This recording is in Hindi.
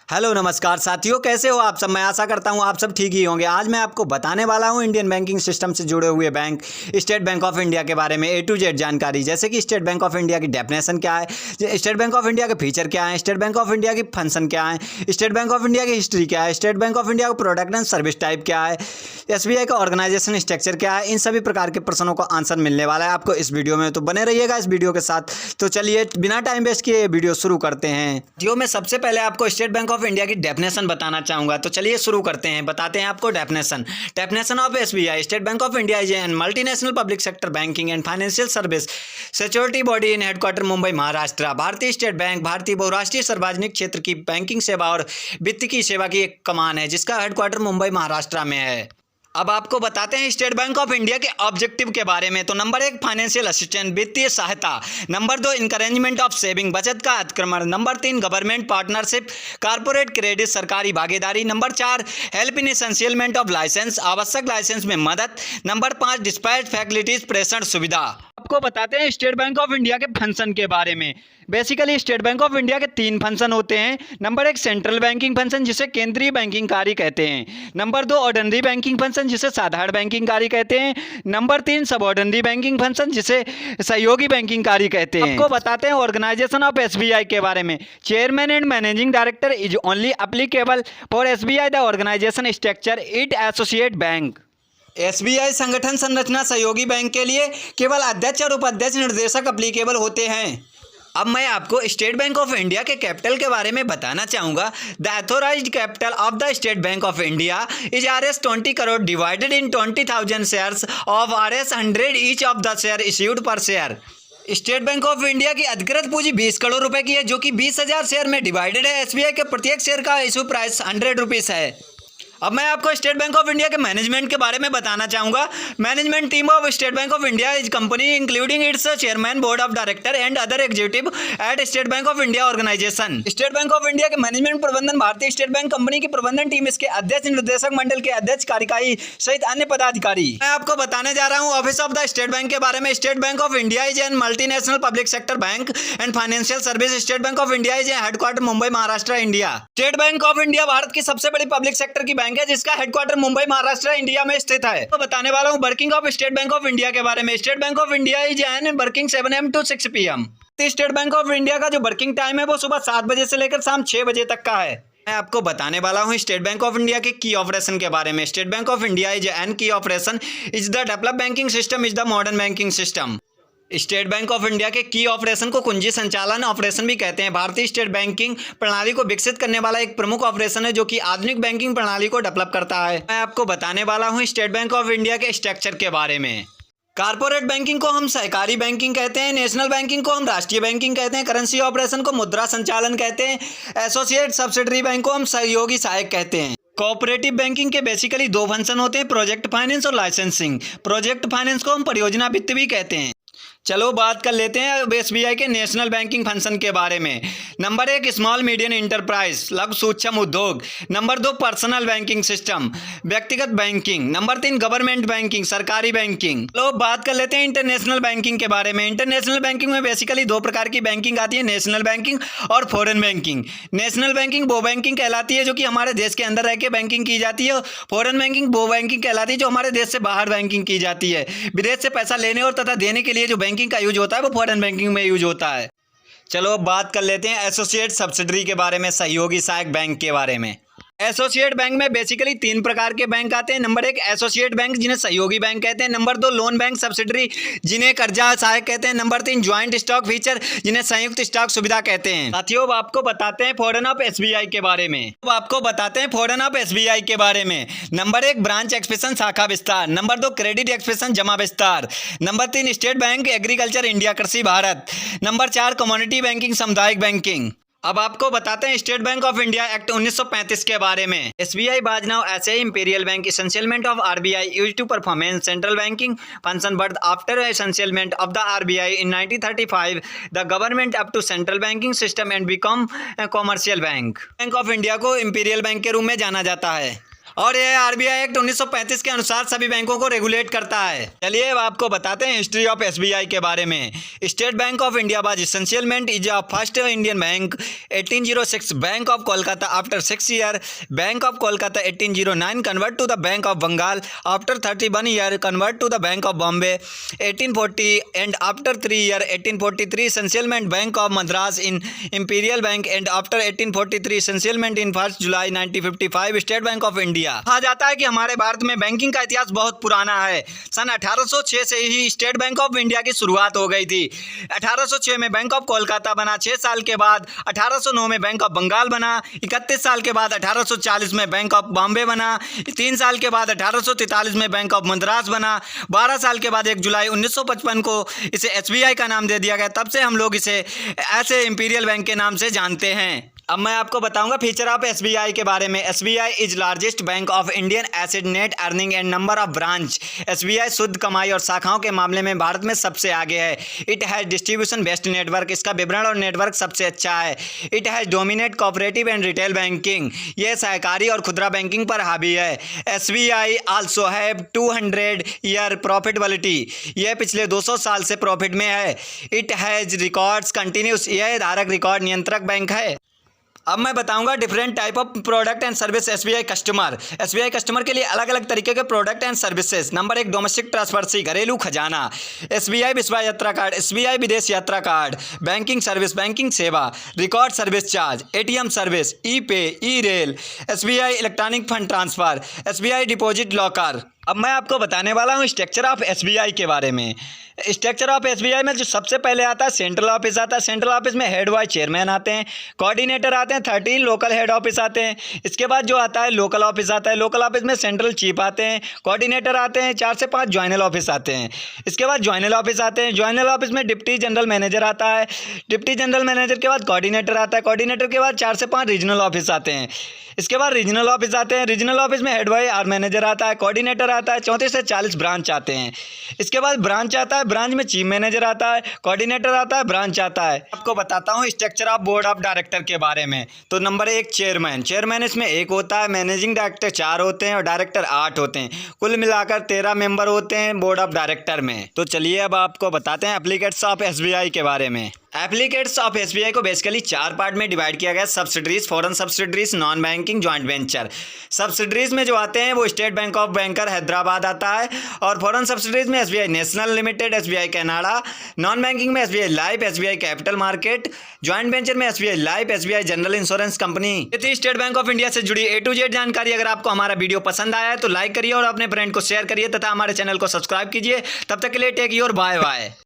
हेलो नमस्कार साथियों, कैसे हो आप सब। मैं आशा करता हूं आप सब ठीक ही होंगे। आज मैं आपको बताने वाला हूं इंडियन बैंकिंग सिस्टम से जुड़े हुए bank state Bank of India के बारे में A to Z जानकारी। जैसे कि स्टेट बैंक ऑफ इंडिया की डेफिनेशन क्या है, स्टेट बैंक ऑफ इंडिया के फीचर क्या है, स्टेट बैंक ऑफ इंडिया की फंक्शन क्या है, स्टेट बैंक ऑफ इंडिया की हिस्ट्री क्या है, स्टेट बैंक ऑफ इंडिया का प्रोडक्ट एंड सर्विस टाइप क्या है, SBI का ऑर्गेनाइजेशन स्ट्रक्चर क्या है। इन सभी प्रकार के प्रश्नों का आंसर मिलने वाला है आपको इस वीडियो में, तो बने रहिएगा इस वीडियो के साथ। तो चलिए बिना टाइम वेस्ट किए वीडियो शुरू करते हैं। वीडियो में सबसे पहले आपको स्टेट बैंक ऑफ इंडिया की डेफिनेशन बताना चाहूंगा, तो चलिए शुरू करते हैं। बताते हैं आपको definition of SBI। State Bank of India is N multinational public sector banking and financial service security body in headquarter Mumbai Maharashtra. भारतीय स्टेट बैंक भारतीय बहुराष्ट्रीय सार्वजनिक क्षेत्र की बैंकिंग सेवा और वित्त की सेवा की एक कमान है जिसका हेडक्वार्टर मुंबई महाराष्ट्र में है। अब आपको बताते हैं स्टेट बैंक ऑफ इंडिया के ऑब्जेक्टिव के बारे में। तो नंबर 1 फाइनेंशियल असिस्टेंस वित्तीय सहायता, नंबर 2 इंकरेजमेंट ऑफ सेविंग बचत का अतिक्रमण, number 3 government partnership corporate credit सरकारी भागीदारी, number 4 help in establishment of licence आवश्यक लाइसेंस में मदद, नंबर 5 डिस्पैच फैसिलिटीज प्रेषण सुविधा। आपको बताते हैं स्टेट बैंक ऑफ इंडिया के फंक्शन के बारे में। Basically state Bank of India के 3 फंक्शन होते हैं। नंबर 1 सेंट्रल बैंकिंग फंक्शन जिसे केंद्रीय बैंकिंग कार्य कहते हैं, नंबर 2 ऑर्डिनरी बैंकिंग फंक्शन जिसे साधारण बैंकिंग कार्य कहते हैं, नंबर 3 सब ऑर्डिनरी बैंकिंग फंक्शन जिसे सहयोगी बैंकिंग कार्य कहते हैं। आपको बताते हैं ऑर्गेनाइजेशन ऑफ SBI के बारे में। Chairman and managing director is only applicable for SBI the organization structure it associate bank. SBI संगठन संरचना सहयोगी बैंक के लिए केवल अध्यक्ष और उपाध्यक्ष निर्देशक एप्लीकेबल होते हैं। अब मैं आपको स्टेट बैंक ऑफ इंडिया के कैपिटल के बारे में बताना चाहूँगा। The authorised capital of the State Bank of India is Rs 20 crore divided in 20,000 shares of Rs 100 each of the share issued per share. State Bank of India की अधिकृत पूंजी 20 करोड़ रुपए की है जो कि 20,000 शेयर में डिवाइडेड है। SBI के प्रत्येक शेयर का इशू प्राइस 100 रुपीज़ है। अब मैं आपको स्टेट बैंक ऑफ इंडिया के मैनेजमेंट के बारे में बताना चाहूँगा। Management team of State Bank of India is company including its chairman board of director and other executive at State Bank of India organization. State Bank of India के मैनेजमेंट प्रबंधन भारतीय स्टेट बैंक कंपनी की प्रबंधन टीम, इसके अध्यक्ष, निर्देशक मंडल के अध्यक्ष, कार्यकारी सहित अन्य पदाधिकारी। मैं आपको बताने जा रहा हूँ office of the State bank के बारे में। State Bank of India is N multinational public sector bank and financial service. State Bank of India is headquarter Mumbai Maharashtra India. State Bank of India Bharat की सबसे बड़ी पब्लिक सेक्टर की बैंक है जिसका हेडक्वार्टर मुंबई महाराष्ट्र इंडिया में स्थित है। तो बताने वाला हूं working of State Bank of India के बारे में। State Bank of India is N working 7 AM to 6 PM। State Bank of India का जो वर्किंग टाइम है वो सुबह 7 बजे से लेकर शाम 6 बजे तक का है। मैं आपको बताने वाला हूं स्टेट बैंक ऑफ इंडिया के की ऑपरेशन के बारे में। State Bank of India is an key operation is the develop banking system is the modern banking system. State Bank of India के की ऑपरेशन को कुंजी संचालन ऑपरेशन भी कहते हैं। भारतीय स्टेट बैंकिंग प्रणाली को विकसित करने वाला एक प्रमुख ऑपरेशन है जो कि आधुनिक बैंकिंग प्रणाली को डेवलप करता है। मैं आपको बताने वाला हूं स्टेट बैंक ऑफ इंडिया के स्ट्रक्चर के बारे में। कारपोरेट बैंकिंग को हम सहकारी बैंकिंग कहते हैं, नेशनल बैंकिंग को हम राष्ट्रीय बैंकिंग कहते हैं, करेंसी ऑपरेशन को मुद्रा संचालन कहते हैं, एसोसिएट सब्सिडरी बैंक को हम सहयोगी सहायक कहते हैं। कोऑपरेटिव बैंकिंग के बेसिकली 2 फंक्शन होते हैं, प्रोजेक्ट फाइनेंस और लाइसेंसिंग। प्रोजेक्ट फाइनेंस को हम परियोजना वित्त भी कहते हैं। चलो बात कर लेते हैं SBI के नेशनल बैंकिंग फंक्शन के बारे में। नंबर 1 स्मॉल मीडियम इंटरप्राइज लघु सूक्ष्म उद्योग, नंबर 2 पर्सनल बैंकिंग सिस्टम व्यक्तिगत बैंकिंग, नंबर 3 गवर्नमेंट बैंकिंग सरकारी बैंकिंग। तो बात कर लेते हैं इंटरनेशनल बैंकिंग के बारे में। इंटरनेशनल बैंकिंग में बेसिकली 2 प्रकार की बैंकिंग आती है, नेशनल बैंकिंग और फॉरेन बैंकिंग। नेशनल बैंकिंग वो बैंकिंग कहलाती है जो कि हमारे देश के अंदर रह के बैंकिंग की जाती है। फॉरेन बैंकिंग वो बैंकिंग कहलाती है जो हमारे देश से बाहर बैंकिंग की जाती है। विदेश से पैसा लेने और तथा देने के लिए जो बैंकिंग का यूज होता है वो फॉरेन बैंकिंग में यूज होता है। चलो अब बात कर लेते हैं एसोसिएट सब्सिडरी के बारे में, सहयोगी सहायक बैंक के बारे में। एसोसिएट बैंक में बेसिकली 3 प्रकार के बैंक आते हैं। नंबर 1 एसोसिएट बैंक जिन्हें सहयोगी बैंक कहते हैं, नंबर 2 लोन बैंक सब्सिडरी जिन्हें कर्जा सहायक कहते हैं, नंबर 3 ज्वाइंट स्टॉक फीचर जिन्हें संयुक्त स्टॉक सुविधा कहते हैं। साथियों अब आपको बताते हैं फॉरेन ऑफ SBI के बारे में। अब आपको बताते हैं फॉरेन ऑफ SBI के बारे में। नंबर 1 ब्रांच एक्सपेंशन शाखा विस्तार, नंबर 2 क्रेडिट एक्सपेंशन जमा विस्तार, number 3 state bank agriculture India कृषि भारत, नंबर 4 कम्युनिटी बैंकिंग सामुदायिक बैंकिंग। अब आपको बताते हैं state Bank of India act 1935 के बारे में। SBI was now as a imperial bank essentialment of RBI used to perform central banking function, but after essentialment of the RBI in 1935 the government up to central banking system and become a commercial bank। Bank of India को इंपीरियल बैंक के रूप में जाना जाता है। और यह आरबीआई एक्ट 1935 के अनुसार सभी बैंकों को रेगुलेट करता है। चलिए अब आपको बताते हैं हिस्ट्री ऑफ एसबीआई के बारे में। State Bank of India was establishment is a first Indian bank 1806 bank of Kolkata after 6 year bank of Kolkata 1809 convert to the bank of Bengal after 31 year convert to the bank of Bombay 1840 and after 3 year 1843 establishment bank of Madras in imperial bank and after 1843 establishment in 1 July 1955 State Bank of India. कहा जाता है कि हमारे भारत में बैंकिंग का इतिहास बहुत पुराना है। सन 1806 से ही स्टेट बैंक ऑफ इंडिया की शुरुआत हो गई थी। 1806 में बैंक ऑफ कोलकाता बना, 6 साल के बाद 1809 में बैंक ऑफ बंगाल बना, 31 साल के बाद 1840 में बैंक ऑफ बॉम्बे बना, 3 साल के बाद 1843 में बैंक ऑफ मद्रास बना, 12 साल के बाद 1 जुलाई 1955 को इसे एसबीआई का नाम दे दिया गया। तब से हम लोग इसे ऐसे इंपीरियल बैंक के नाम से जानते हैं। अब मैं आपको बताऊंगा फीचर ऑफ एसबीआई के बारे में। SBI is largest bank of Indian asset net earning and number of branch. SBI शुद्ध कमाई और शाखाओं के मामले में भारत में सबसे आगे है। It has distribution best network, इसका विवरण और नेटवर्क सबसे अच्छा है। It has dominate cooperative and retail banking, यह सहकारी और खुदरा बैंकिंग पर हावी है। SBI also have 200 year profitability, यह पिछले 200 साल से प्रॉफिट में है। इट हैज़ रिकॉर्ड्स कंटिन्यूस, यह धारक रिकॉर्ड नियंत्रक बैंक है। अब मैं बताऊंगा different type of product and service SBI customer. SBI customer के लिए अलग अलग तरीके के product and services. Number 1 domestic transfer, घरेलू खजाना, SBI Vishwa Yatra card, SBI Videsh Yatra card, banking service, banking सेवा, record service charge, ATM service, E pay, E rail, SBI electronic fund transfer, SBI deposit locker. अब मैं आपको बताने वाला हूँ स्ट्रक्चर ऑफ एसबीआई के बारे में। स्ट्रक्चर ऑफ एसबीआई में जो सबसे पहले आता है सेंट्रल ऑफिस आता है। सेंट्रल ऑफिस में हेड वाइज चेयरमैन आते हैं, कोऑर्डिनेटर आते हैं, 13 लोकल हेड ऑफिस आते हैं। इसके बाद जो आता है लोकल ऑफिस आता है। लोकल ऑफिस में सेंट्रल चीफ आते हैं, कोऑर्डिनेटर आते हैं, 4 से 5 ज्वाइनल ऑफिस आते हैं। इसके बाद ज्वाइनल ऑफिस आते हैं। ज्वाइनल ऑफिस में डिप्टी जनरल मैनेजर आता है। डिप्टी जनरल मैनेजर के बाद कोऑर्डिनेटर आता है। कोऑर्डिनेटर के बाद 4 से 5 रीजनल ऑफिस आते हैं। इसके बाद रीजनल ऑफिस आते हैं। रीजनल ऑफिस में हेड वाइज आर मैनेजर आता है, कोऑर्डिनेटर आता है, 34 से 40 ब्रांच आते हैं। इसके बाद ब्रांच आता है, ब्रांच में चीफ मैनेजर आता है, कोऑर्डिनेटर आता है, ब्रांच आता है। आपको बताता हूँ structure of board of director के बारे में। तो नंबर 1 चेयरमैन। चेयरमैन इसमें 1 होता है, मैनेजिंग डायरेक्टर 4 होते हैं और डायरेक्टर 8 होते हैं। कुल मिलाकर 13 मेंबर होते हैं बोर्ड ऑफ डायरेक्टर में। तो चलिए अब आपको बताते हैं एप्लीकेट्स ऑफ एसबीआई के बारे में। एप्लीकेट्स ऑफ एसबीआई को बेसिकली 4 पार्ट में डिवाइड किया गया। Subsidiaries, foreign subsidiaries, non banking, joint venture. Subsidiaries में जो आते हैं वो State Bank of banker Hyderabad आता है, और फॉरेन सब्सिडरीज में SBI national limited, SBI Canada. Non banking में SBI life, SBI capital market. Joint venture में SBI life, SBI general insurance company. ये थी स्टेट बैंक ऑफ इंडिया से जुड़ी A to Z जानकारी। अगर आपको हमारा वीडियो पसंद आया है तो लाइक करिए और अपने फ्रेंड को शेयर करिए तथा हमारे चैनल को सब्सक्राइब कीजिए। तब तक के लिए टेक योर बाय बाय।